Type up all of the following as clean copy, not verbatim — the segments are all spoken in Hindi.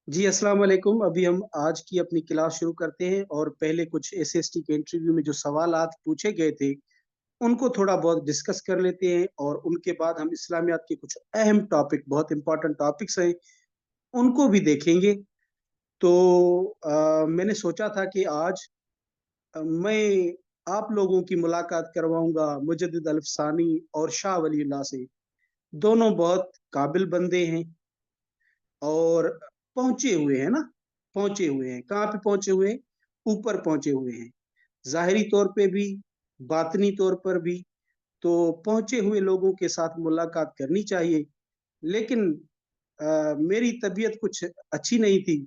जी, अस्सलाम वालेकुम। अभी हम आज की अपनी क्लास शुरू करते हैं और पहले कुछ एसएसटी के इंटरव्यू में जो सवालात पूछे गए थे, उनको थोड़ा बहुत डिस्कस कर लेते हैं और उनके बाद हम इस्लामियात के कुछ अहम टॉपिक, बहुत इम्पोर्टेंट टॉपिक्स हैं, उनको भी देखेंगे। तो मैंने सोचा था कि आज मैं आप लोगों की मुलाकात करवाऊँगा मुजद्दिद अल-अफ़सानी और शाह वलीउल्लाह से। दोनों बहुत काबिल बंदे हैं और पहुँचे हुए हैं ना, पहुँचे हुए हैं। कहाँ पे पहुँचे हुए हैं? ऊपर पहुँचे हुए हैं। ज़ाहिरी तौर पे भी, बातिनी तौर पर भी, तो पहुँचे हुए लोगों के साथ मुलाकात करनी चाहिए। लेकिन मेरी तबीयत कुछ अच्छी नहीं थी,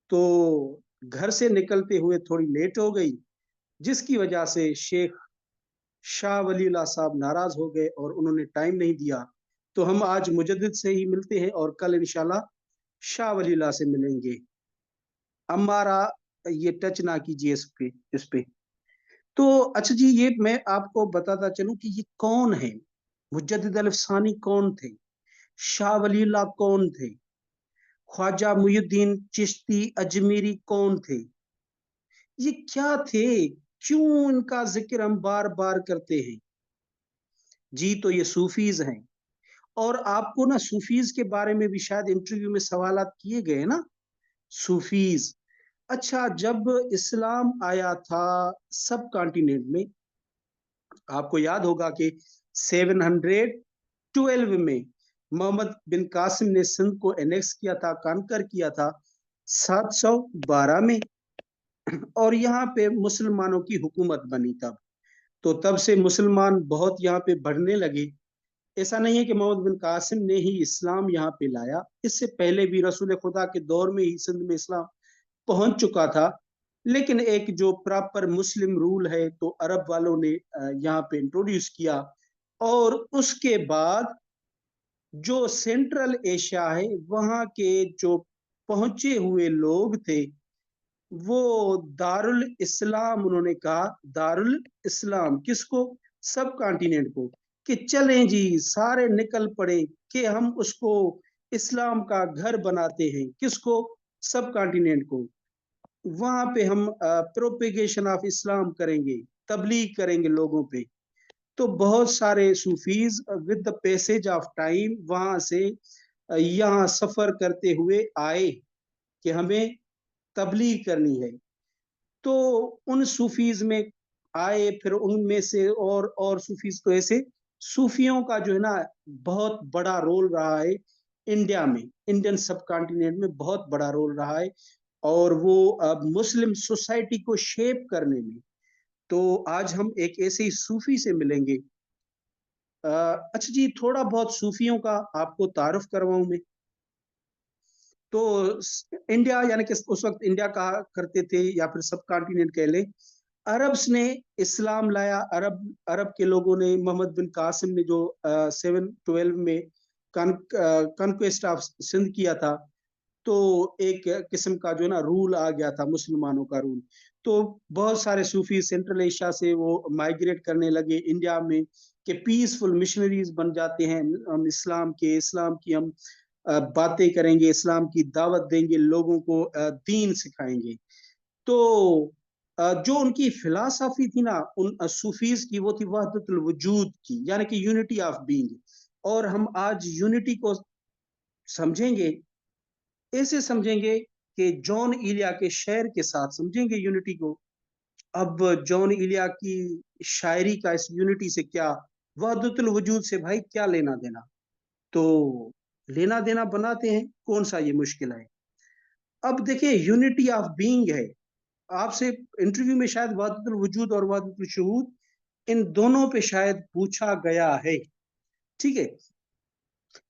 तो घर से निकलते हुए थोड़ी लेट हो गई, जिसकी वजह से शेख शाह वलीउल्लाह साहब नाराज़ हो गए और उन्होंने टाइम नहीं दिया। तो हम आज मुजद्दिद से ही मिलते हैं और कल इंशाल्लाह शाह वलीउल्लाह से मिलेंगे। हमारा ये टच ना कीजिए इस पे। तो अच्छा जी, ये मैं आपको बताता चलूँ कि ये कौन है? मुजद्दिद अल-अफ़सानी कौन थे? शाह वलीउल्लाह कौन थे? ख्वाजा मुइनुद्दीन चिश्ती अजमेरी कौन थे? ये क्या थे? क्यों इनका ज़िक्र हम बार-बार करते हैं? जी, तो ये सूफ़ीज़ हैं और आपको ना सूफ़ीज़ के बारे में भी शायद इंटरव्यू में सवालात किए गए ना? सूफ़ीज़। अच्छा, जब इस्लाम आया था सब कॉन्टिनेंट में, आपको याद होगा कि 712 में मोहम्मद बिन कासिम ने सिंध को एनेक्स किया था, कॉन्कर किया था 712 में और यहाँ पे मुसलमानों की हुकूमत बनी तब। तो तब से मुसलमान बहुत यहाँ पे बढ़ने लगे। ऐसा नहीं है कि मोहम्मद बिन कासिम ने ही इस्लाम यहाँ पे लाया, इससे पहले भी रसूल खुदा के दौर में ही सिंध में इस्लाम पहुंच चुका था। लेकिन एक जो प्रॉपर मुस्लिम रूल है तो अरब वालों ने यहाँ पे इंट्रोड्यूस किया और उसके बाद जो सेंट्रल एशिया है वहाँ के जो पहुंचे हुए लोग थे वो दारुल इस्लाम, उन्होंने कहा दारुल इस्लाम किसको? सब कॉन्टिनेंट को, कि चलें जी सारे निकल पड़े कि हम उसको इस्लाम का घर बनाते हैं। किसको? सब कॉन्टिनेंट को। वहां पे हम प्रोपेगेशन ऑफ इस्लाम करेंगे, तबलीग करेंगे लोगों पे। तो बहुत सारे Sufis with the passage of time वहां से यहाँ सफर करते हुए आए कि हमें तबलीग करनी है। तो उन सूफीज में आए, फिर उनमें से और सूफीज तो ऐसे सूफियों का जो है ना बहुत बड़ा रोल रहा है इंडिया में, इंडियन सब कॉन्टिनेंट में बहुत बड़ा रोल रहा है और वो मुस्लिम सोसाइटी को शेप करने में। तो आज हम एक ऐसे ही सूफी से मिलेंगे। अच्छा जी, थोड़ा बहुत सूफियों का आपको तारुफ करवाऊं मैं। तो इंडिया यानी कि उस वक्त इंडिया कहा करते थे या फिर सब कॉन्टिनेंट कह लें, अरब्स ने इस्लाम लाया। अरब अरब के लोगों ने, मोहम्मद बिन कासिम ने जो 712 में कॉन्क्वेस्ट ऑफ सिंध किया था, तो एक किस्म का जो है ना रूल आ गया था, मुसलमानों का रूल। तो बहुत सारे सूफी सेंट्रल एशिया से वो माइग्रेट करने लगे इंडिया में कि पीसफुल मिशनरीज बन जाते हैं। हम इस्लाम की हम बातें करेंगे, इस्लाम की दावत देंगे, लोगों को दीन सिखाएंगे। तो जो उनकी फिलासफी थी ना उन सूफीज की, वो थी वहदतुल वजूद की, यानी कि यूनिटी ऑफ बीइंग। और हम आज यूनिटी को समझेंगे, ऐसे समझेंगे कि जॉन इलिया के शेर के साथ समझेंगे यूनिटी को। अब जॉन इलिया की शायरी का इस यूनिटी से क्या, वहदतुल वजूद से भाई क्या लेना देना? तो लेना देना बनाते हैं, कौन सा ये मुश्किल है? अब देखिए, यूनिटी ऑफ बीइंग है। आपसे इंटरव्यू में शायद वहदतुल वजूद और वहदतुल शहूद, इन दोनों पे शायद पूछा गया है। ठीक है,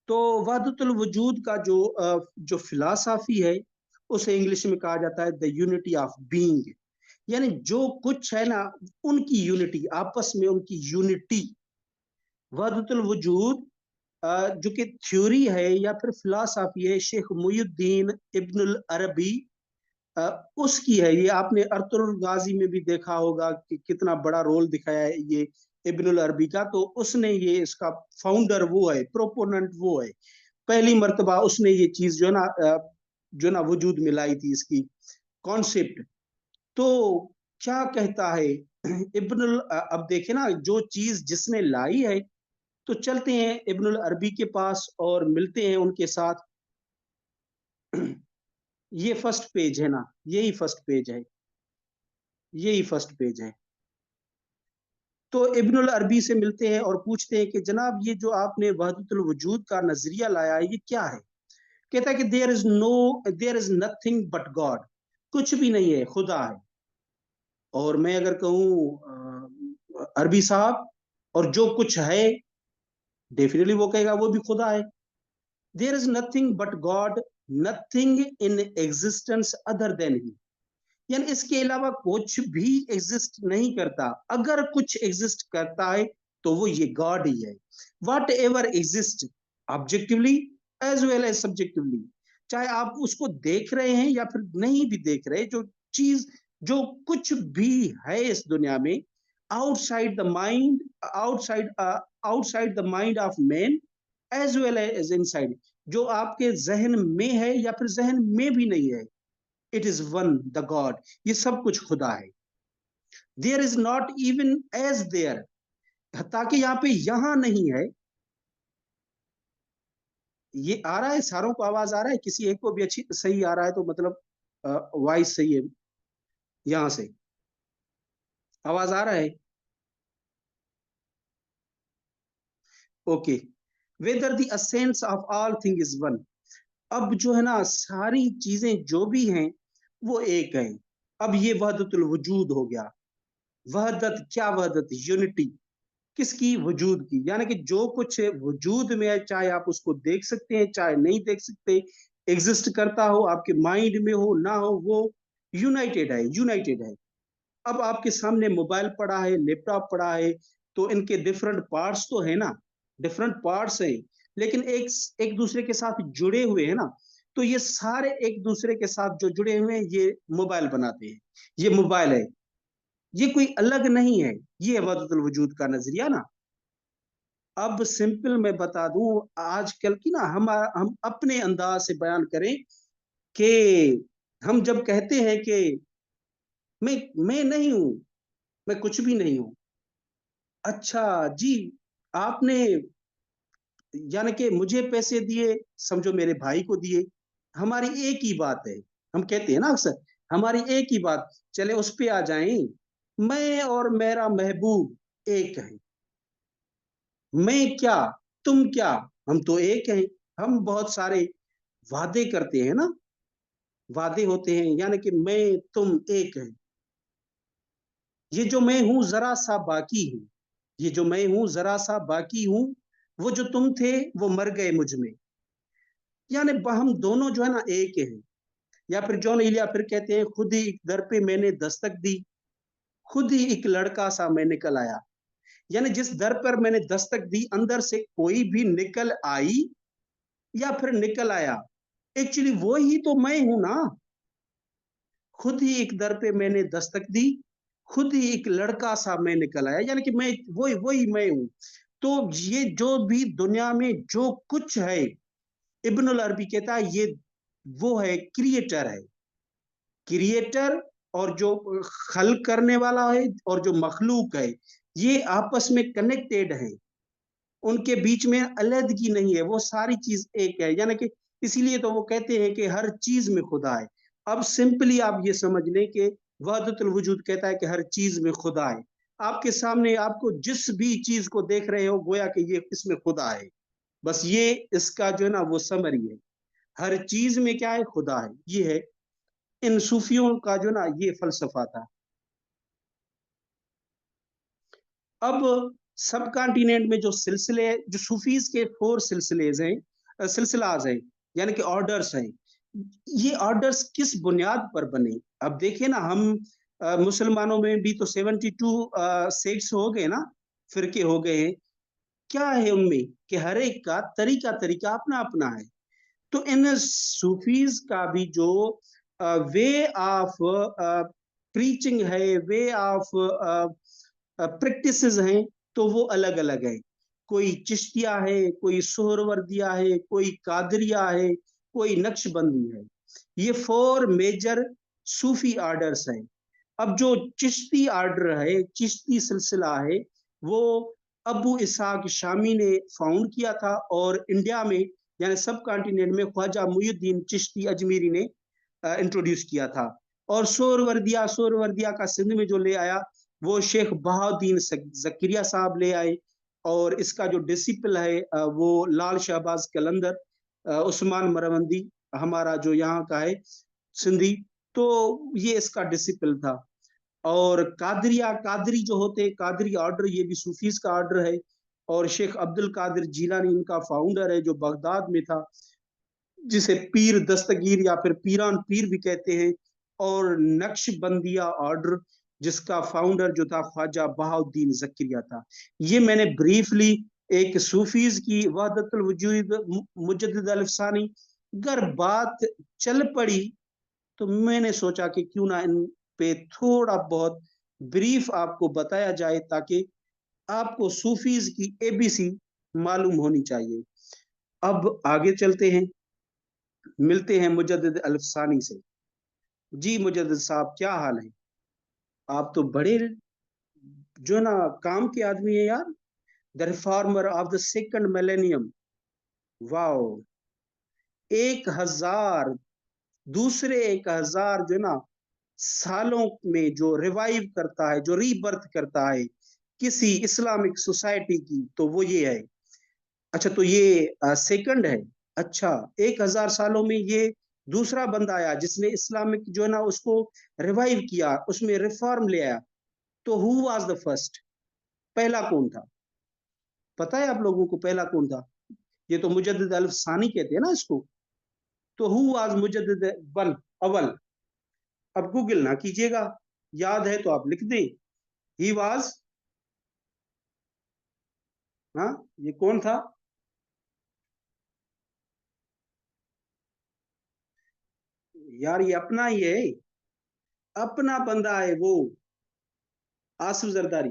तो वहदतुल वजूद का जो फिलासफी है, उसे इंग्लिश में कहा जाता है द यूनिटी ऑफ बीइंग। यानी जो कुछ है ना, उनकी यूनिटी, आपस में उनकी यूनिटी। वहदतुल वजूद जो कि थ्योरी है या फिर फिलासफी है शेख मुइनुद्दीन इब्नुल अरबी उसकी है। ये आपने अर्तुगरुल गाजी में भी देखा होगा कि कितना बड़ा रोल दिखाया है ये इब्नुल अरबी का। तो उसने ये, इसका फाउंडर वो है, प्रोपोनेंट वो है। पहली मर्तबा उसने ये चीज जो है ना जो ना वजूद में लाई थी इसकी कॉन्सेप्ट। तो क्या कहता है इब्नुल, अब देखे ना जो चीज जिसने लाई है, तो चलते हैं इब्नुल अरबी के पास और मिलते हैं उनके साथ। ये फर्स्ट पेज है ना, यही फर्स्ट पेज है, यही फर्स्ट पेज है। तो इब्नुल अरबी से मिलते हैं और पूछते हैं कि जनाब ये जो आपने वहदतुल वजूद का नजरिया लाया है, ये क्या है? कहता है कि there is nothing but God, कुछ भी नहीं है, खुदा है। और मैं अगर कहूँ अरबी साहब, और जो कुछ है डेफिनेटली वो कहेगा वो भी खुदा है। There is nothing but God, nothing in existence other than he, यानी इसके अलावा कुछ भी एग्जिस्ट नहीं करता। अगर कुछ एग्जिस्ट करता है तो वो ये गॉड ही है। Whatever exist objectively as well as subjectively, चाहे आप उसको देख रहे हैं या फिर नहीं भी देख रहे, जो चीज, जो कुछ भी है इस दुनिया में, outside the mind, outside outside the mind of man as well as inside, जो आपके जहन में है या फिर जहन में भी नहीं है, it is one the God, ये सब कुछ खुदा है। There is not even as there, ताकि यहाँ पे यहां नहीं है। ये आ रहा है, सारों को आवाज आ रहा है? किसी एक को भी अच्छी सही आ रहा है तो मतलब वॉइस सही है, यहां से आवाज आ रहा है? Okay. Whether the असेंस of all thing is one, अब जो है ना सारी चीजें जो भी हैं वो एक है। अब ये वहदतुल वजूद हो गया। वहदत, क्या वहदत? यूनिटी। किसकी? वजूद की। यानी कि जो कुछ वजूद में है, चाहे आप उसको देख सकते हैं चाहे नहीं देख सकते, एग्जिस्ट करता हो आपके माइंड में हो ना हो, वो यूनाइटेड है, यूनाइटेड है। अब आपके सामने मोबाइल पड़ा है, लैपटॉप पड़ा है, तो इनके डिफरेंट पार्ट्स तो है ना, डिफरेंट पार्ट्स हैं, लेकिन एक एक दूसरे के साथ जुड़े हुए हैं ना। तो ये सारे एक दूसरे के साथ जो जुड़े हुए हैं ये मोबाइल बनाते हैं। ये मोबाइल है, ये कोई अलग नहीं है। ये है वहदतुल वजूद का नजरिया ना। अब सिंपल मैं बता दूं, आजकल की ना हम अपने अंदाज से बयान करें कि हम जब कहते हैं कि मैं नहीं हूं, मैं कुछ भी नहीं हूं। अच्छा जी, आपने, यानी कि मुझे पैसे दिए, समझो मेरे भाई को दिए, हमारी एक ही बात है। हम कहते हैं ना अक्सर, हमारी एक ही बात, चले उस पे आ जाएं। मैं और मेरा महबूब एक है। मैं क्या, तुम क्या, हम तो एक हैं। हम बहुत सारे वादे करते हैं ना, वादे होते हैं, यानी कि मैं तुम एक है। ये जो मैं हूं जरा सा बाकी हूं, ये जो मैं हूं जरा सा बाकी हूं, वो जो तुम थे वो मर गए मुझ में। यानी हम दोनों जो है ना एक हैं। या फिर जॉन इलिया फिर कहते हैं, खुद ही एक दर पे मैंने दस्तक दी, खुद ही एक लड़का सा मैं निकल आया। यानी जिस दर पर मैंने दस्तक दी, अंदर से कोई भी निकल आई या फिर निकल आया, एक्चुअली वो ही तो मैं हूं ना। खुद ही एक दर पे मैंने दस्तक दी, खुद ही एक लड़का सा मैं निकल आया, यानी कि मैं वही वही मैं हूं। तो ये जो भी दुनिया में जो कुछ है, इब्नुल अरबी कहता है ये वो है, क्रिएटर है, क्रिएटर। और जो खल करने वाला है और जो मखलूक है, ये आपस में कनेक्टेड है, उनके बीच में अलग नहीं है, वो सारी चीज एक है। यानी कि इसीलिए तो वो कहते हैं कि हर चीज में खुदा है। अब सिंपली आप ये समझ लें कि वहदतुल वजूद कहता है कि हर चीज में खुदा है। आपके सामने आपको जिस भी चीज को देख रहे हो, गोया कि ये इसमें खुदा है। बस ये इसका जो है ना वो समरी है। हर चीज में क्या है? खुदा है। ये है इन सूफियों का जो ना ये फलसफा था। अब सब कॉन्टिनेंट में जो सिलसिले, जो सूफीज के 4 सिलसिलेज हैं, सिलसिलाज हैं, यानी कि ऑर्डर्स हैं, ये ऑर्डर्स किस बुनियाद पर बने? अब देखिए ना, हम मुसलमानों में भी तो 72 सेक्ट्स हो गए ना, फिरके हो गए हैं। क्या है उनमें कि हर एक का तरीका तरीका अपना अपना है। तो इन सूफीज का भी जो वे ऑफ प्रीचिंग है, वे ऑफ प्रैक्टिस हैं, तो वो अलग अलग है। कोई चिश्तिया है, कोई सोहरवर्दिया है, कोई कादरिया है, कोई नक्शबंदी है। ये 4 मेजर सूफी आर्डर्स हैं। अब जो चिश्ती आर्डर है, चिश्ती सिलसिला है, वो अबू इसहाक शामी ने फाउंड किया था, और इंडिया में यानी सब कॉन्टिनेंट में ख्वाजा मुईउद्दीन चिश्ती अजमेरी ने इंट्रोड्यूस किया था। और सोरवर्दिया का सिंध में जो ले आया वो शेख बहाउद्दीन जकरिया साहब ले आए। और इसका जो डिसिपल है वो लाल शहबाज कलंदर, उस्मान मरवंदी हमारा जो यहाँ का है सिंधी, तो ये इसका डिसिपल था। और कादरी जो होते, कादरी ऑर्डर, ये भी सूफीज का ऑर्डर है। और शेख अब्दुल कादिर जीलानी इनका फाउंडर है, जो बगदाद में था, जिसे पीर दस्तगीर या फिर पीरान पीर भी कहते हैं। और नक्शबंदिया ऑर्डर, जिसका फाउंडर जो था ख्वाजा बहाउद्दीन जकरिया था। ये मैंने ब्रीफली एक सूफीज की वहदतुल वजूद मुजद्दिद अल-अफ़सानी। अगर बात चल पड़ी तो मैंने सोचा कि क्यों ना इन पे थोड़ा बहुत ब्रीफ आपको बताया जाए, ताकि आपको सूफीज की एबीसी मालूम होनी चाहिए। अब आगे चलते हैं, मिलते हैं मुजद्दिद अल-अफ़सानी से। जी मुजद्दिद साहब, क्या हाल है? आप तो बड़े जो ना काम के आदमी है यार। The reformer of the second millennium. Wow! 1000 दूसरे 1000 जो ना सालों में जो रिवाइव करता है, जो रीबर्थ करता है किसी इस्लामिक सोसाइटी की, तो वो ये है। अच्छा, तो ये सेकंड है। अच्छा, 1000 सालों में ये दूसरा बंदा आया जिसने इस्लामिक जो है ना उसको रिवाइव किया, उसमें रिफॉर्म ले आया। तो हु वाज द फर्स्ट? पहला कौन था? पता है आप लोगों को पहला कौन था? ये तो मुजद्दिद अल सानी कहते हैं ना इसको। तो हु वाज मुजद्दिद वन, अवल? अब गूगल ना कीजिएगा, याद है तो आप लिख दें। ही वाज, हाँ, ये कौन था? यार ये अपना ही है, अपना बंदा है वो, आसिफ जरदारी।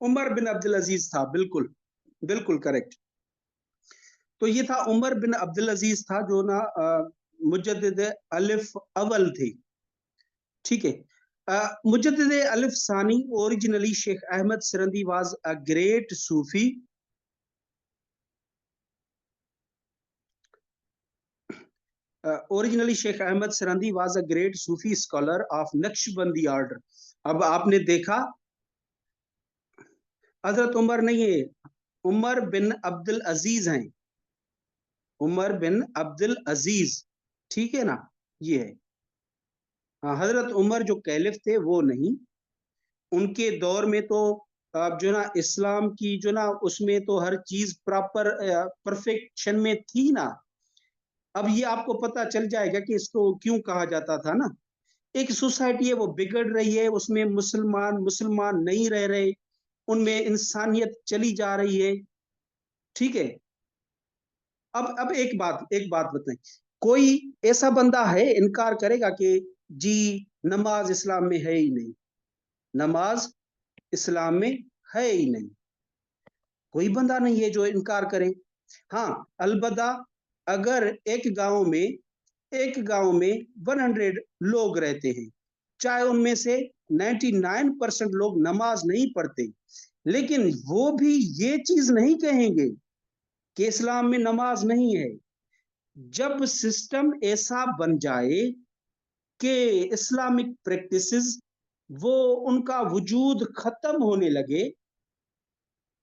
उमर बिन अब्दुल अजीज था, बिल्कुल बिल्कुल करेक्ट। तो ये था उमर बिन अब्दुल अजीज था, जो ना मुजद्दिद अलिफ अवल थे। ठीक है। Mujaddid Alif Sani, originally Sheikh Ahmad Sirhindi was a great Sufi. Originally Sheikh Ahmad Sirhindi was a great Sufi scholar of Naqshbandi order. अब आपने देखा, हजरत उमर नहीं है, उमर बिन अब्दुल अजीज हैं, उमर बिन अब्दुल अजीज। ठीक है ना, ये है। हाँ, हजरत उमर जो कैलिफ थे वो नहीं। उनके दौर में तो जो ना इस्लाम की जो ना उसमें तो हर चीज प्रॉपर परफेक्शन में थी ना। अब ये आपको पता चल जाएगा कि इसको क्यों कहा जाता था ना। एक सोसाइटी है वो बिगड़ रही है, उसमें मुसलमान मुसलमान नहीं रह रहे, उनमें इंसानियत चली जा रही है। ठीक है। अब एक बात बताएं, कोई ऐसा बंदा है इनकार करेगा कि जी नमाज इस्लाम में है ही नहीं, नमाज इस्लाम में है ही नहीं? कोई बंदा नहीं है जो इनकार करे। हाँ, अलबदा अगर एक गांव में 100 लोग रहते हैं, चाहे उनमें से 99% लोग नमाज नहीं पढ़ते, लेकिन वो भी ये चीज नहीं कहेंगे कि इस्लाम में नमाज नहीं है। जब सिस्टम ऐसा बन जाए कि इस्लामिक प्रैक्टिसेस वो उनका वजूद खत्म होने लगे,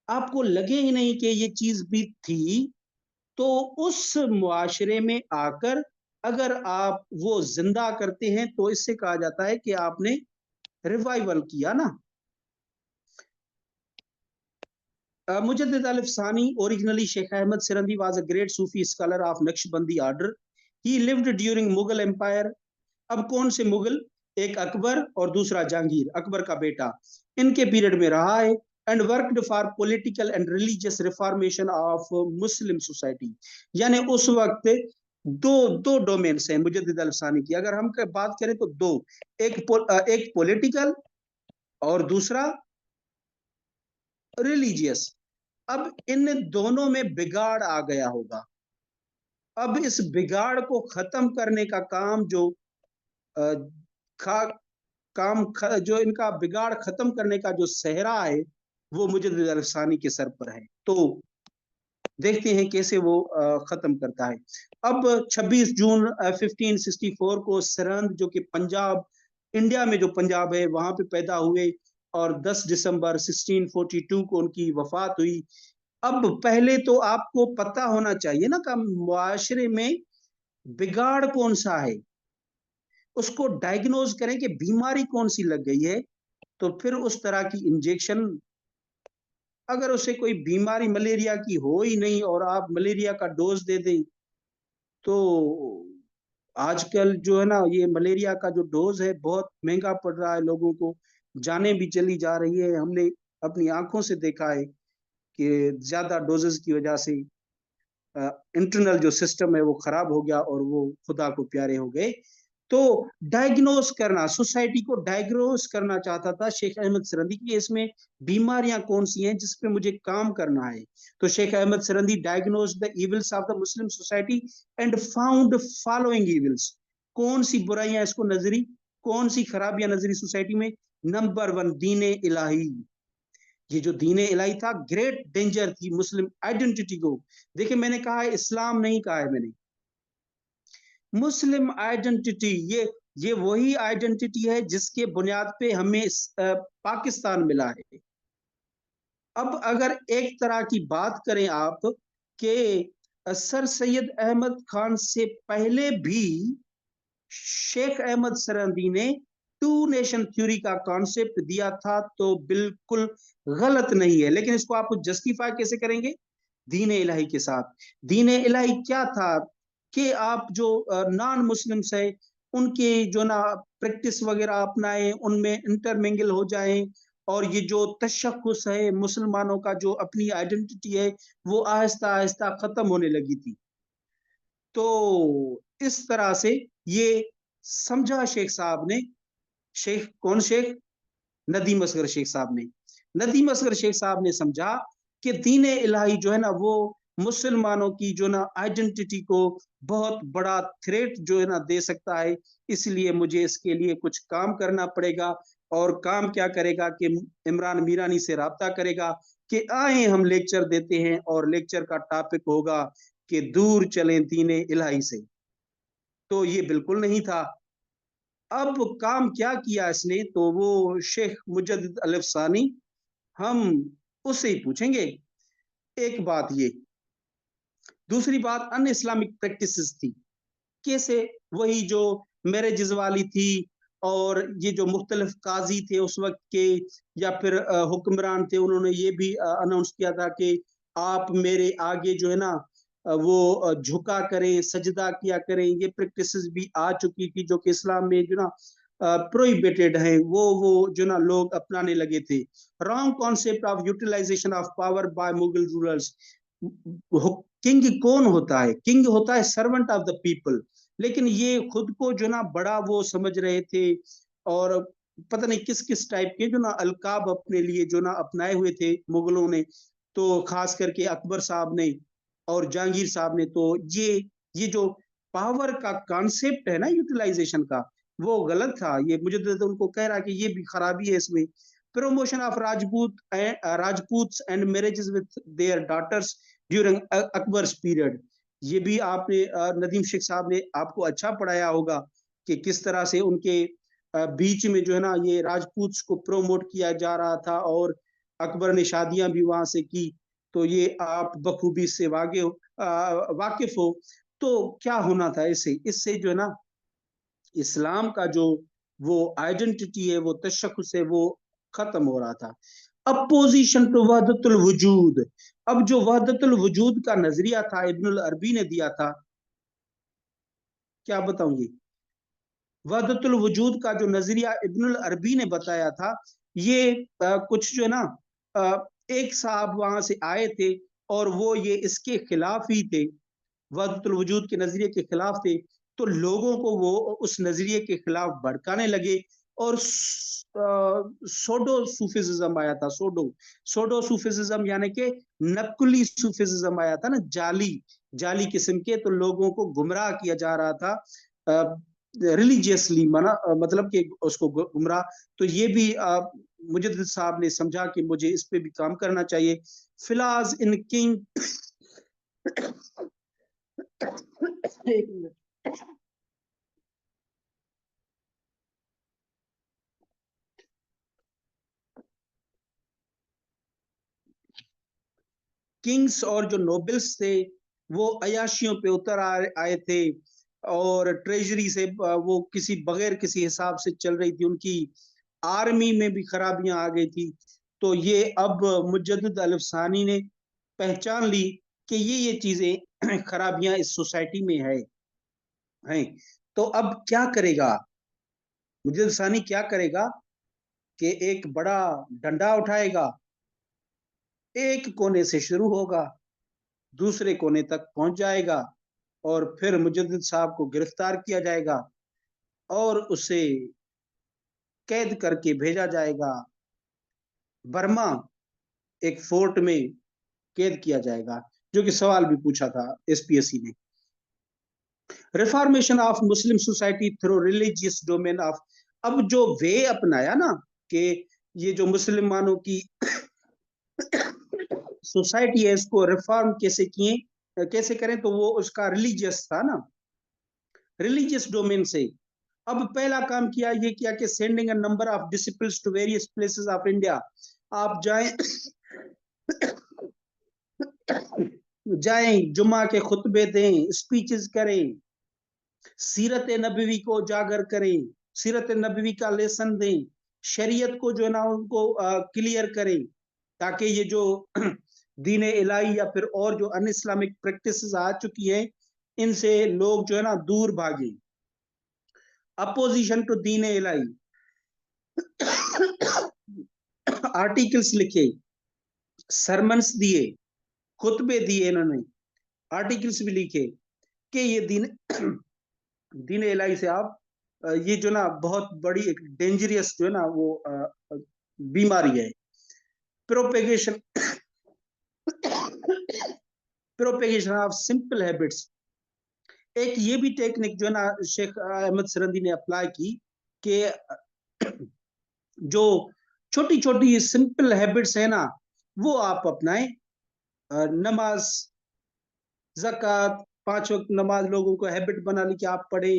आपको लगे ही नहीं कि ये चीज भी थी, तो उस मुआशरे में आकर अगर आप वो जिंदा करते हैं तो इससे कहा जाता है कि आपने रिवाइवल किया ना। मुजद्दिद अल-अफ़सानी, originally Sheikh Ahmad Sirhindi, was a great Sufi scholar of Naqshbandi order. He lived during Mughal empire. अब कौन से मुगल? एक अकबर और दूसरा जहांगीर, अकबर का बेटा, इनके पीरियड में रहा है। And worked for political and religious reformation of Muslim society. यानी उस वक्त दो दो डोमेन्स हैं मुजद्दिद अल-सानी की, अगर हम बात करें तो दो, एक पॉलिटिकल और दूसरा रिलीजियस। अब इन दोनों में बिगाड़ आ गया होगा। अब इस बिगाड़ को खत्म करने का काम जो अ, खा जो इनका बिगाड़ खत्म करने का जो सेहरा है वो मुजद्दिद अल-सानी के सर पर है। तो देखते हैं कैसे वो खत्म करता है। अब 26 जून 1564 को सरहंद जो कि पंजाब, इंडिया में जो पंजाब है वहां पे पैदा हुए और 10 दिसंबर 1642 को उनकी वफात हुई। अब पहले तो आपको पता होना चाहिए ना कि मुआशरे में बिगाड़ कौन सा है, उसको डायग्नोज करें कि बीमारी कौन सी लग गई है, तो फिर उस तरह की इंजेक्शन, अगर उसे कोई बीमारी मलेरिया की हो ही नहीं और आप मलेरिया का डोज दे दें, तो आजकल जो है ना ये मलेरिया का जो डोज है बहुत महंगा पड़ रहा है लोगों को, जानें भी चली जा रही है। हमने अपनी आंखों से देखा है कि ज्यादा डोजेस की वजह से इंटरनल जो सिस्टम है वो खराब हो गया और वो खुदा को प्यारे हो गए। तो डायग्नोस करना, सोसाइटी को डायग्नोस करना चाहता था शेख अहमद सरंदी की इसमें बीमारियां कौन सी हैं जिस पे मुझे काम करना है। तो Sheikh Ahmad Sirhindi diagnose the evils of the Muslim society and found following evils. कौन सी बुराइयां इसको नजरी, कौन सी खराबियां नजरी सोसाइटी में? नंबर 1, दीन इलाही। ये जो दीन इलाही था ग्रेट डेंजर थी मुस्लिम आइडेंटिटी को। देखिए मैंने कहा है इस्लाम नहीं कहा है मैंने, मुस्लिम आइडेंटिटी। ये वही आइडेंटिटी है जिसके बुनियाद पे हमें पाकिस्तान मिला है। अब अगर एक तरह की बात करें आप कि सर सैयद अहमद खान से पहले भी शेख अहमद सरंदी ने टू नेशन थ्योरी का कॉन्सेप्ट दिया था, तो बिल्कुल गलत नहीं है। लेकिन इसको आप जस्टिफाई कैसे करेंगे? दीन इलाही के साथ। दीन इलाही क्या था कि आप जो नॉन मुस्लिम्स है उनके जो ना प्रैक्टिस वगैरह अपनाएं, उनमें इंटरमिंगल हो जाएं, और ये जो तशख्खुस है मुसलमानों का, जो अपनी आइडेंटिटी है, वो आहिस्ता आहिस्ता खत्म होने लगी थी। तो इस तरह से ये समझा शेख साहब ने। शेख कौन शेख? नदीम असगर शेख साहब ने। नदीम असगर शेख साहब ने समझा कि दीन इलाही जो है ना वो मुसलमानों की जो ना आइडेंटिटी को बहुत बड़ा थ्रेट जो है ना दे सकता है, इसलिए मुझे इसके लिए कुछ काम करना पड़ेगा। और काम क्या करेगा कि इमरान मीरानी से राब्ता करेगा कि आए हम लेक्चर देते हैं, और लेक्चर का टॉपिक होगा कि दूर चलें दीन इलाही से। तो ये बिल्कुल नहीं था। अब काम क्या किया इसने, तो वो शेख मुजद्दिद अल-अफ़सानी, हम उससे ही पूछेंगे। एक बात ये, दूसरी बात अन इस्लामिक प्रैक्टिसेस थी, कैसे वही जो मैरिजेस वाली थी, और ये जो मुख्तलिफ काजी थे उस वक्त के या फिर हुक्मरान थे, उन्होंने ये भी अनाउंस किया था कि आप मेरे आगे जो है ना वो झुका करें, सजदा किया करें। ये प्रैक्टिसेस भी आ चुकी थी जो कि इस्लाम में जो ना प्रोहिबिटेड है, वो जो ना लोग अपनाने लगे थे। Wrong concept of utilization of power by Mughal rulers. King कौन होता है? किंग होता है सर्वेंट ऑफ द पीपल। लेकिन ये खुद को जो ना बड़ा वो समझ रहे थे, और पता नहीं किस किस टाइप के जो ना अलकाब अपने लिए जो ना अपनाए हुए थे मुगलों ने, तो खास करके अकबर साहब ने और जहांगीर साहब ने। तो ये जो पावर का कॉन्सेप्ट है ना यूटिलाइजेशन का, वो गलत था। ये मुझे तो उनको कह रहा कि ये भी खराबी है इसमें। Promotion of Rajput and marriages with their daughters during Akbar's period. ये भी आपने नदीम शेख साहब ने आपको अच्छा पढ़ाया होगा कि किस तरह से उनके बीच में जो है ना ये राजपूत को प्रोमोट किया जा रहा था, और अकबर ने शादियां भी वहां से की। तो ये आप बखूबी से वाकिफ हो। तो क्या होना था इससे? इससे जो है ना इस्लाम का जो वो आइडेंटिटी है, वो तशख्खुस है, वो खत्म हो रहा था। अपोजिशन टू वहदतुल वजूद। अब जो वहदतुल वजूद का नजरिया था इब्नुल अरबी ने दिया था, क्या बताऊंगी? वहदतुल वजूद का जो नजरिया इब्नुल अरबी ने बताया था, ये कुछ जो है ना एक साहब वहां से आए थे और वो ये इसके खिलाफ ही थे, वहदतुल वजूद के नजरिए के खिलाफ थे। तो लोगों को वो उस नजरिए के खिलाफ भड़काने लगे, और सोडो सूफिज्म आया था। सोडो सूफिज्म यानी कि नकली सूफिज्म आया था ना, जाली जाली किस्म के, तो लोगों को गुमराह किया जा रहा था रिलीजियसली, मतलब कि उसको गुमराह। तो ये भी मुजद्दिद साहब ने समझा कि मुझे इस पे भी काम करना चाहिए। फिलाज इन किंग एक मिनट। किंग्स और जो नोबल्स थे वो अयाशियों पे उतर आए थे, और ट्रेजरी से वो किसी बगैर किसी हिसाब से चल रही थी, उनकी आर्मी में भी खराबियां आ गई थी। तो ये अब मुजद्दिद अल-अफ़सानी ने पहचान ली कि ये चीजें खराबियां इस सोसाइटी में हैं। तो अब क्या करेगा मुजद्दिद अल-अफ़सानी, क्या करेगा कि एक बड़ा डंडा उठाएगा, एक कोने से शुरू होगा, दूसरे कोने तक पहुंच जाएगा, और फिर मुजद्दिद साहब को गिरफ्तार किया जाएगा और उसे कैद करके भेजा जाएगा बर्मा, एक फोर्ट में कैद किया जाएगा। जो कि सवाल भी पूछा था एसपीएससी ने। Reformation of Muslim society through religious domain of, अब जो वे अपनाया ना, कि ये जो मुसलमानों की सोसाइटी है इसको रिफॉर्म कैसे किए, कैसे करें, तो वो उसका रिलीजियस था ना, रिलीजियस डोमेन से। अब पहला काम किया, ये किया कि sending a number of disciples to various places of India. आप जाएं जाएं, जुम्मा के खुतबे दें, स्पीचेस करें, सीरत नबवी को उजागर करें, सीरत नबवी का लेसन दें, शरीयत को जो है ना उनको क्लियर करें, ताकि ये जो दीन इलाही या फिर और जो अन इस्लामिक प्रैक्टिसेस आ चुकी हैं, इनसे लोग जो है ना दूर भागे। Opposition to Deen Ilahi, articles लिखे, सरमन्स दिए, खुतबे दिए, इन्होंने आर्टिकल्स भी लिखे कि ये दीन दीन इलाही से आप ये जो ना बहुत बड़ी एक डेंजरियस जो है ना वो बीमारी है। Propagation propagation of simple habits, एक ये भी टेक्निक जो है ना शेख अहमद सरंदी ने अप्लाई की, कि जो छोटी छोटी सिंपल हैबिट्स है ना वो आप अपनाएं। नमाज, ज़कात, 5 वक्त नमाज लोगों को हैबिट बना ली कि आप पढ़े,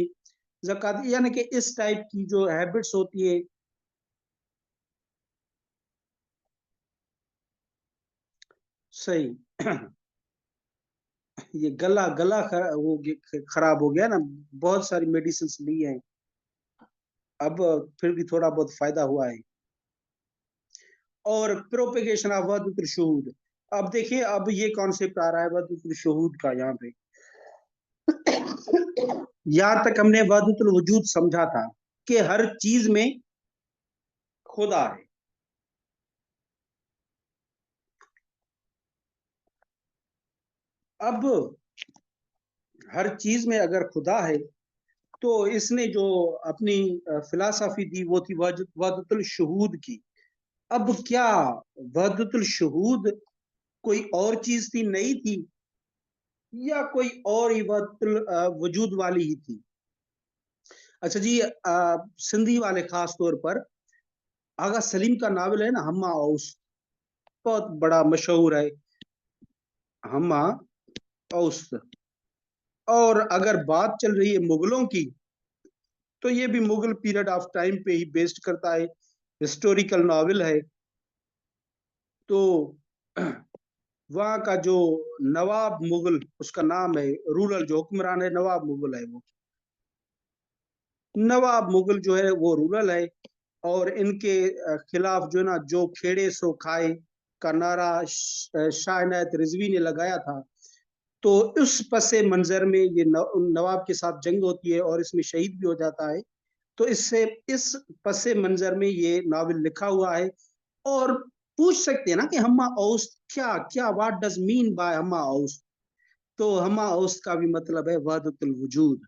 ज़कात, यानी कि इस टाइप की जो हैबिट्स होती है। सही। ये गला गला खराब हो गया ना, बहुत सारी मेडिसिन ली है, अब फिर भी थोड़ा बहुत फायदा हुआ है। और प्रोपेगेशन ऑफ वहदतुल शुहूद, अब देखिए अब ये कॉन्सेप्ट आ रहा है वहदतुल शुहूद का यहाँ पे। यहाँ तक हमने वहदतुल वजूद समझा था कि हर चीज में खुदा है। अब हर चीज में अगर खुदा है, तो इसने जो अपनी फिलासफी दी वो थी वहदतुल शुहूद की। अब क्या वहदतुल शुहूद कोई और चीज थी, नई थी, या कोई और ही वहदतुल वजूद वाली ही थी? अच्छा जी, सिंधी वाले खास तौर पर आगा सलीम का नावल है ना हम्मा औस, बहुत बड़ा मशहूर है हम्मा औस। और अगर बात चल रही है मुगलों की, तो ये भी मुगल पीरियड ऑफ टाइम पे ही बेस्ड करता है, हिस्टोरिकल नॉवल है। तो वहाँ का जो नवाब मुगल, उसका नाम है, रूरल जो हुक्मरान है नवाब मुगल है वो, नवाब मुगल जो है वो रूरल है। और इनके खिलाफ जो है ना, जो खेड़े सो खाए का नारा शाह इनायत रिजवी ने लगाया था। तो उस पसे मंजर में ये नवाब के साथ जंग होती है और इसमें शहीद भी हो जाता है। तो इससे इस पसे मंजर में ये नावल लिखा हुआ है। और पूछ सकते हैं ना कि हम्मा औस क्या क्या, व्हाट डज मीन बाय हम्मा औस? तो हम्मा औस का भी मतलब है वहदतुल वजूद।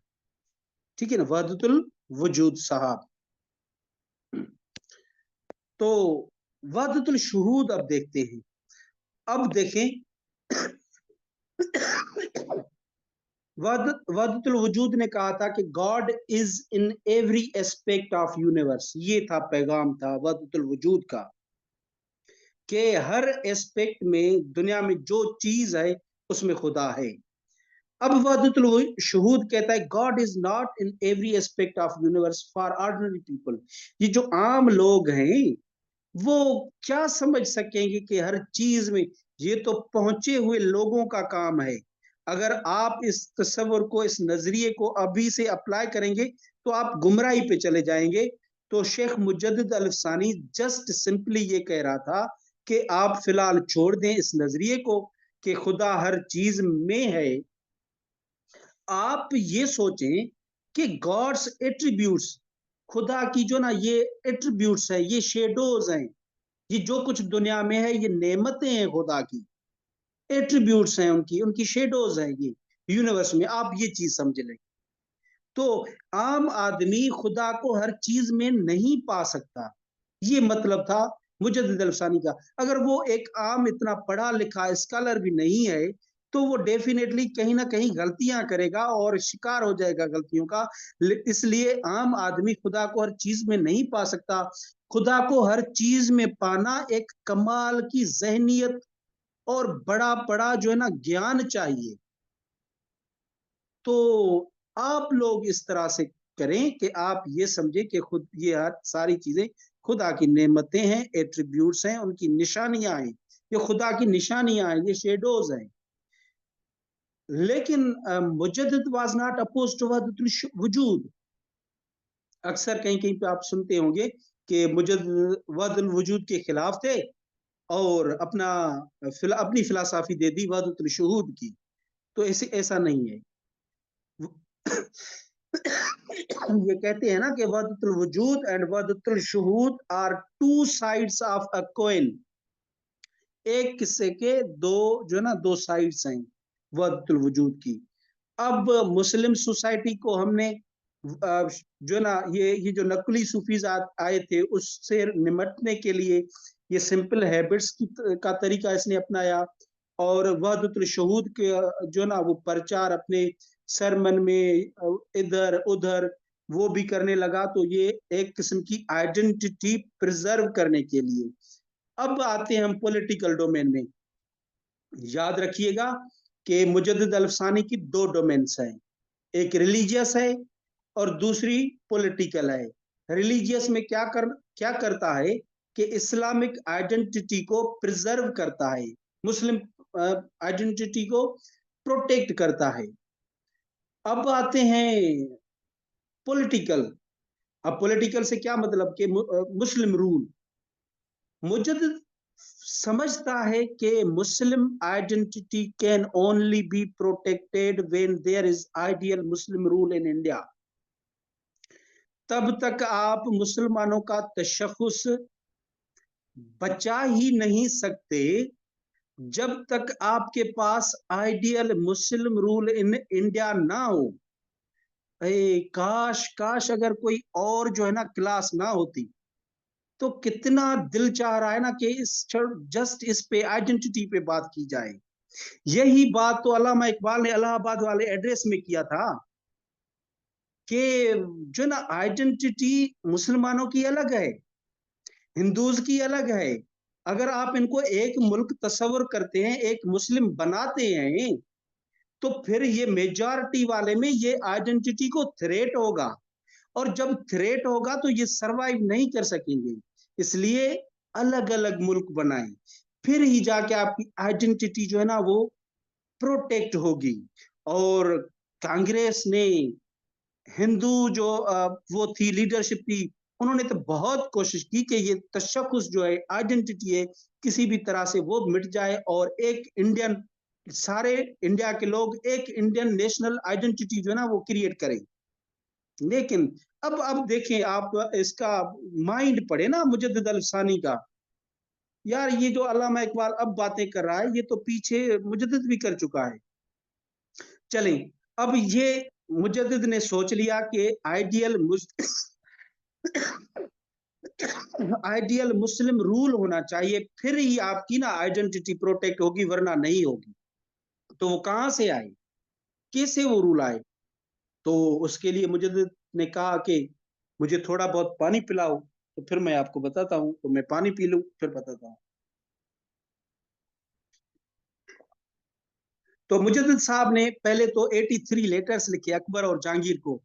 ठीक है ना, वहदतुल वजूद साहब। तो वहदतुल शुहूद अब देखते हैं। अब देखें वहदतुल वजूद ने कहा था कि God is in every aspect of universe. ये था पैगाम था वहदतुल वजूद का, कि हर एस्पेक्ट में, दुनिया में जो चीज है उसमें खुदा है। अब वहदतुल शुहूद कहता है God is not in every aspect of universe for ordinary people. ये जो आम लोग हैं वो क्या समझ सकेंगे कि हर चीज में, ये तो पहुंचे हुए लोगों का काम है। अगर आप इस तस्वर को, इस नजरिए को अभी से अप्लाई करेंगे तो आप गुमराही पे चले जाएंगे। तो शेख मुजद्दिद अल-अफ़सानी जस्ट सिंपली ये कह रहा था कि आप फिलहाल छोड़ दें इस नजरिए को कि खुदा हर चीज में है। आप ये सोचें कि गॉड्स एट्रीब्यूट्स, खुदा की जो ना ये एट्रीब्यूट्स है, ये शेडोज हैं, ये जो कुछ दुनिया में है ये नेमतें हैं खुदा की, एट्रीब्यूट्स हैं, उनकी उनकी शेडोज हैं ये यूनिवर्स में। आप ये चीज समझ लें। तो आम आदमी खुदा को हर चीज में नहीं पा सकता, ये मतलब था मुजद्दिद अल-अफ़सानी का। अगर वो एक आम इतना पढ़ा लिखा स्कॉलर भी नहीं है तो वो डेफिनेटली कहीं ना कहीं गलतियां करेगा और शिकार हो जाएगा गलतियों का। इसलिए आम आदमी खुदा को हर चीज में नहीं पा सकता। खुदा को हर चीज में पाना एक कमाल की जहनियत और बड़ा बड़ा जो है ना ज्ञान चाहिए। तो आप लोग इस तरह से करें कि आप ये समझे कि खुद ये हर सारी चीजें खुदा की नेमतें हैं, एट्रीब्यूट्स हैं, उनकी निशानियां हैं, ये खुदा की निशानियां हैं, ये शेडोज हैं। लेकिन मुजद्दिद वाज नॉट अपोज टू वहदतुल वजूद। अक्सर कहीं कहीं पे आप सुनते होंगे कि मुजद्दिद वहदतुल वजूद के खिलाफ थे और अपनी फिलासफी दे दी वहदतुल शुहूद की। तो ऐसे ऐसा नहीं है। ये कहते हैं ना कि वहदतुल वजूद एंड वहदतुल शुहूद are two sides of a coin. एक किस्से के दो, जो है ना, दो साइड्स हैं वहदतुल वजूद की। अब मुस्लिम सोसाइटी को हमने जो ना ये जो नकली सूफीज आए थे उससे निमटने के लिए ये सिंपल हैबिट्स का तरीका इसने अपनाया। और वहदतुल शुहूद के जो ना वो प्रचार अपने सरमन में इधर उधर वो भी करने लगा। तो ये एक किस्म की आइडेंटिटी प्रिजर्व करने के लिए। अब आते हैं हम पॉलिटिकल डोमेन में। याद रखिएगा कि मुजद्दिद अल-अफ़सानी की दो डोमेन्स हैं, एक रिलीजियस है और दूसरी पॉलिटिकल है। रिलीजियस में क्या करता है कि इस्लामिक आइडेंटिटी को प्रिजर्व करता है, मुस्लिम आइडेंटिटी को प्रोटेक्ट करता है। अब आते हैं पॉलिटिकल। अब पॉलिटिकल से क्या मतलब कि मुस्लिम रूल। मुजद्दिद समझता है कि Muslim identity can only be protected when there is ideal Muslim rule in India. तब तक आप मुसलमानों का तशख़्ख़ुस बचा ही नहीं सकते जब तक आपके पास ideal Muslim rule in India ना हो। काश काश अगर कोई और जो है ना क्लास ना होती तो कितना दिल चाह रहा है ना कि इस जस्ट इस पे आइडेंटिटी पे बात की जाए। यही बात तो अल्लामा इकबाल ने इलाहाबाद वाले एड्रेस में किया था कि जो ना आइडेंटिटी मुसलमानों की अलग है, हिंदूज की अलग है। अगर आप इनको एक मुल्क तस्वर करते हैं, एक मुस्लिम बनाते हैं, तो फिर ये मेजॉरिटी वाले में ये आइडेंटिटी को थ्रेट होगा। और जब थ्रेट होगा तो ये सरवाइव नहीं कर सकेंगे। इसलिए अलग अलग मुल्क बनाए, फिर ही जाके आपकी आइडेंटिटी जो है ना वो प्रोटेक्ट होगी। और कांग्रेस ने, हिंदू जो वो थी, लीडरशिप थी, उन्होंने तो बहुत कोशिश की कि ये तशख़्ख़ुस जो है, आइडेंटिटी है, किसी भी तरह से वो मिट जाए और एक इंडियन, सारे इंडिया के लोग एक इंडियन नेशनल आइडेंटिटी जो है ना वो क्रिएट करें। लेकिन अब देखें आप इसका माइंड पढ़े ना मुजद्दिद अल-अफ़सानी का। यार ये जो अल्लामा इकबाल अब बातें कर रहा है ये तो पीछे मुजद्दिद भी कर चुका है। चलें, अब ये मुजद्दिद ने सोच लिया कि आइडियल आइडियल मुस्लिम रूल होना चाहिए, फिर ही आपकी ना आइडेंटिटी प्रोटेक्ट होगी, वरना नहीं होगी। तो वो कहाँ से आए, कैसे वो रूल आए? तो उसके लिए मुजद्दिद ने कहा कि मुझे थोड़ा बहुत पानी पिलाओ, तो फिर मैं आपको बताता हूँ। तो मैं पानी पी लूं, फिर बताता हूँ। तो मुजद्दिद साहब ने पहले तो 83 लेटर्स लिखे अकबर और जहांगीर को,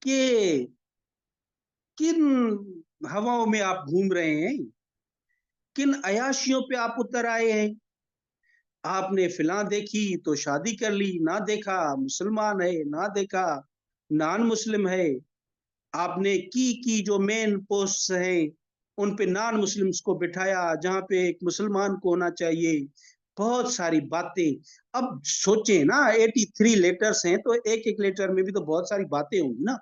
कि किन हवाओं में आप घूम रहे हैं, किन अयाशियों पे आप उतर आए हैं। आपने फिल्म देखी तो शादी कर ली, ना देखा मुसलमान है, ना देखा नॉन मुस्लिम है। आपने की जो मेन पोस्ट है उन पे नॉन मुस्लिम्स को बिठाया, जहां पे एक मुसलमान को होना चाहिए। बहुत सारी बातें। अब सोचें ना, 83 लेटर्स हैं, तो एक एक लेटर में भी तो बहुत सारी बातें होंगी ना।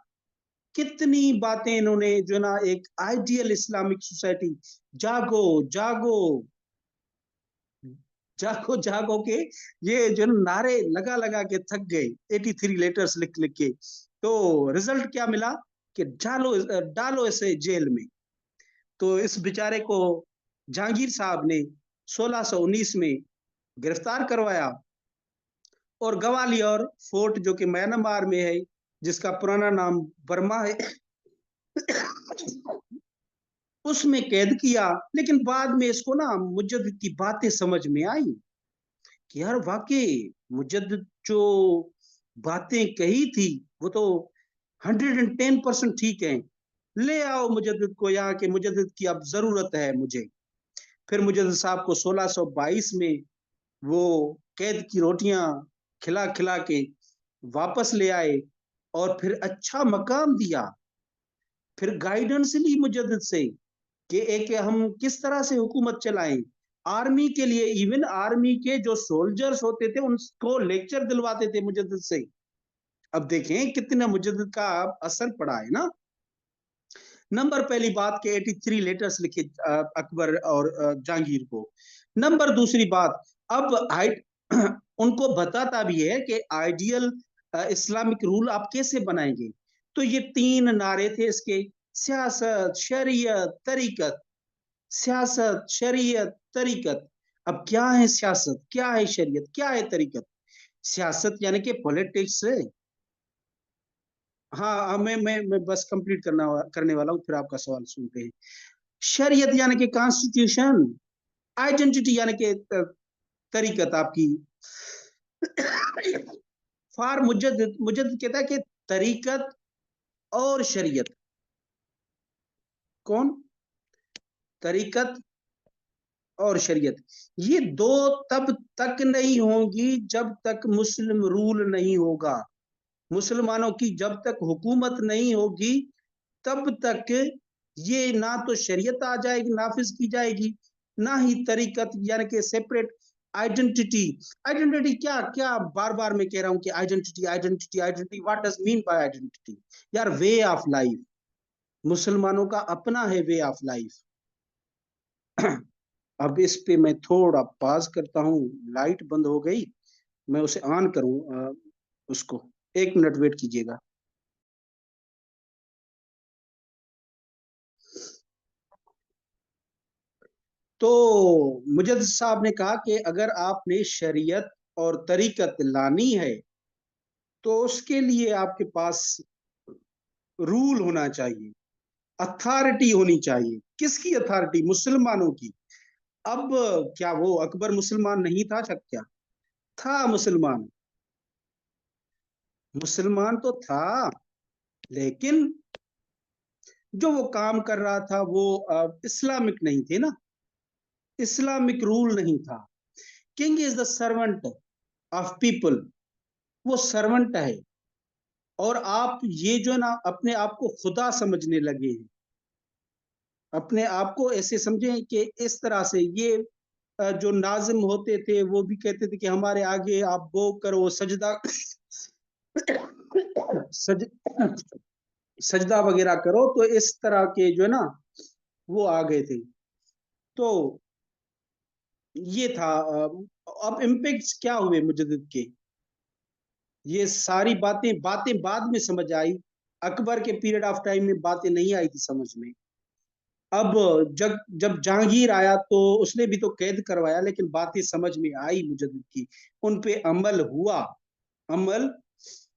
कितनी बातें इन्होंने जो ना, एक आइडियल इस्लामिक सोसाइटी, जागो जागो, जागो जागो के ये जो नारे लगा लगा के थक गए, 83 लेटर्स लिख लिख के। तो रिजल्ट क्या मिला कि डालो डालो इसे जेल में। तो इस बेचारे को जहांगीर साहब ने 1619 में गिरफ्तार करवाया, और ग्वालियर फोर्ट जो कि म्यांमार में है, जिसका पुराना नाम बर्मा है, उसमें कैद किया। लेकिन बाद में इसको ना मुजद्दिद की बातें समझ में आई कि यार वाकई मुजद्दिद जो बातें कही थी वो तो 110% ठीक है। ले आओ मुजद्दिद को यहाँ के, मुजद्दिद की अब जरूरत है मुझे। फिर मुजद्दिद साहब को 1622 में वो कैद की रोटियां खिला खिला के वापस ले आए, और फिर अच्छा मकाम दिया। फिर गाइडेंस ली मुजद्दिद से कि एक हम किस तरह से हुकूमत चलाएं। आर्मी के लिए, इवन आर्मी के जो सोल्जर्स होते थे उनको लेक्चर दिलवाते थे मुजद्दिद से। अब देखें कितना मुजद्दिद का असर पड़ा है ना। नंबर पहली बात के 83 लेटर्स लिखे अकबर और जहांगीर को। नंबर दूसरी बात, अब उनको बताता भी है कि आइडियल इस्लामिक रूल आप कैसे बनाएंगे। तो ये 3 नारे थे इसके: सियासत, शरीयत, तरीकत। सियासत, शरीयत, तरीकत। अब क्या है सियासत, क्या है शरीयत, क्या है तरीकत? सियासत यानी कि पॉलिटिक्स है। हाँ, मैं बस कंप्लीट करने वाला हूँ, फिर आपका सवाल सुनते हैं। शरीयत यानी कि कॉन्स्टिट्यूशन। आइडेंटिटी यानी कि तरीकत आपकी। फार मुजद्दिद, मुजद्दिद कहता है कि तरीकत और शरीयत, कौन, तरीकत और शरीयत, ये दो तब तक नहीं होंगी जब तक मुस्लिम रूल नहीं होगा। मुसलमानों की जब तक हुकूमत नहीं होगी, तब तक ये ना तो शरीयत आ जाएगी, नाफिज की जाएगी, ना ही तरीकत यानी कि सेपरेट आइडेंटिटी। आइडेंटिटी क्या क्या, बार बार मैं कह रहा हूं कि identity identity identity, what does mean by identity? यार वे ऑफ लाइफ, मुसलमानों का अपना है वे ऑफ लाइफ। अब इस पे मैं थोड़ा पाज करता हूँ, लाइट बंद हो गई, मैं उसे ऑन करूँ उसको, 1 मिनट वेट कीजिएगा। तो मुजद्दिद साहब ने कहा कि अगर आपने शरीयत और तरीकत लानी है, तो उसके लिए आपके पास रूल होना चाहिए, अथॉरिटी होनी चाहिए। किसकी अथॉरिटी? मुसलमानों की। अब क्या वो अकबर मुसलमान नहीं था? क्या था? मुसलमान, मुसलमान तो था, लेकिन जो वो काम कर रहा था वो इस्लामिक नहीं थे ना, इस्लामिक रूल नहीं था। King is the servant of people, वो सर्वेंट है। और आप ये जो ना अपने आप को खुदा समझने लगे हैं, अपने आप को ऐसे समझें कि इस तरह से ये जो नाजिम होते थे वो भी कहते थे कि हमारे आगे आप वो करो, सजदा सज, सजदा वगैरह करो। तो इस तरह के जो है ना, वो आ गए थे। तो ये था। अब इम्पैक्ट क्या हुए मुजद्दिद के, ये सारी बातें बातें बाद में समझ आई। अकबर के पीरियड ऑफ टाइम में बातें नहीं आई थी समझ में। अब जब जब जहांगीर आया तो उसने भी तो कैद करवाया, लेकिन बातें समझ में आई मुजद्दिद की, उन पे अमल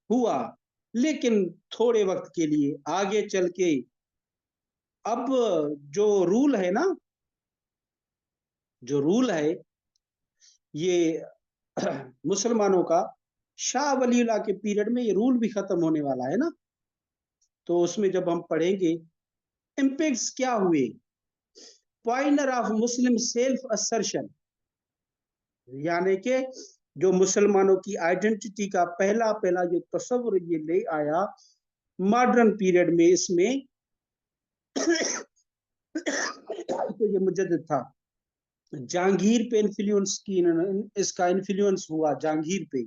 हुआ, लेकिन थोड़े वक्त के लिए। आगे चल के अब जो रूल है ना, जो रूल है ये मुसलमानों का, शाह वलीउल्लाह के पीरियड में ये रूल भी खत्म होने वाला है ना। तो उसमें जब हम पढ़ेंगे इम्पैक्ट्स क्या हुए, pointer of Muslim self assertion, यानी कि जो मुसलमानों की आइडेंटिटी का पहला पहला जो तस्वर ये ले आया मॉडर्न पीरियड में, इसमें तो ये मुजद्दिद था। जहांगीर पे इन्फ्लुएंस की, इसका इन्फ्लुएंस हुआ जहांगीर पे।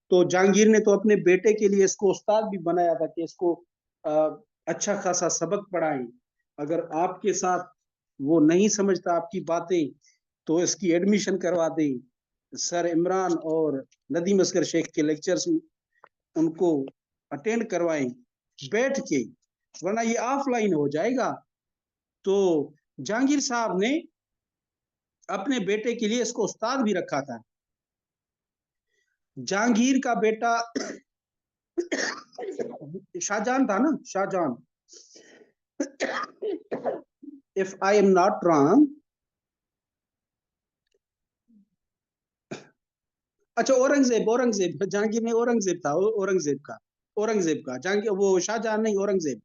तो जहांगीर ने तो अपने बेटे के लिए इसको उस्ताद भी बनाया था कि इसको अच्छा खासा सबक पढ़ाएं। अगर आपके साथ वो नहीं समझता आपकी बातें तो इसकी एडमिशन करवा दें। सर इमरान और नदीम असगर शेख के लेक्चर्स उनको अटेंड करवाएं बैठ के, वरना ये ऑफलाइन हो जाएगा। तो जहांगीर साहब ने अपने बेटे के लिए इसको उस्ताद भी रखा था। जहांगीर का बेटा शाहजहां था ना, Shahjahan, if I am not wrong. अच्छा, औरंगजेब, औरंगजेब, जहांगीर नहीं, औरंगजेब था, औरंगजेब का, औरंगजेब का, जहांगीर वो शाहजहां नहीं, औरंगजेब।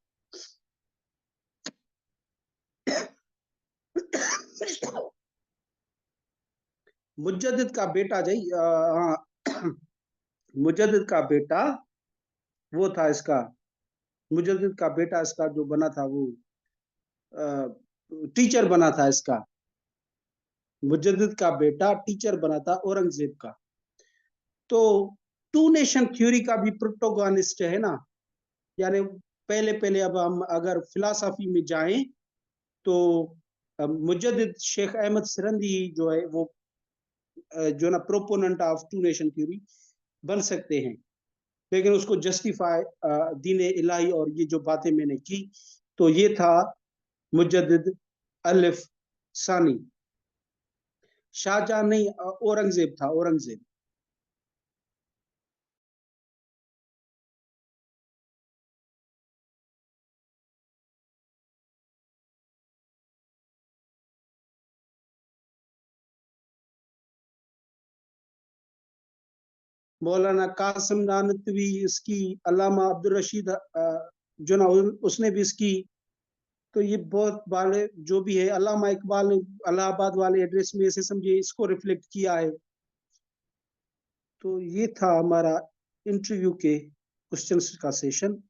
मुजद्दिद का बेटा मुजद्दिद का बेटा वो था इसका, मुजद्दिद का बेटा इसका जो बना था वो टीचर बना था इसका। मुजद्दिद का बेटा टीचर बना था औरंगजेब का। तो टू नेशन थ्योरी का भी प्रोटोगोनिस्ट है ना, यानी पहले पहले अब हम अगर फिलासफी में जाएं तो मुजद्दिद शेख अहमद सिरंदी जो है वो जो ना proponent of two nation theory बन सकते हैं, लेकिन उसको जस्टिफाई दीन इलाही और ये जो बातें मैंने की, तो ये था मुजद्दिद अलिफ सानी। शाहजहां नहीं, औरंगजेब था, औरंगजेब। मौलाना कासिम नानतवी इसकी, अल्लामा अब्दुल रशीद जो ना उसने भी इसकी। तो ये बहुत वाले जो भी है, अल्लामा इकबाल ने इलाहाबाद वाले एड्रेस में ऐसे समझिए इसको रिफ्लेक्ट किया है। तो ये था हमारा इंटरव्यू के क्वेश्चंस का सेशन।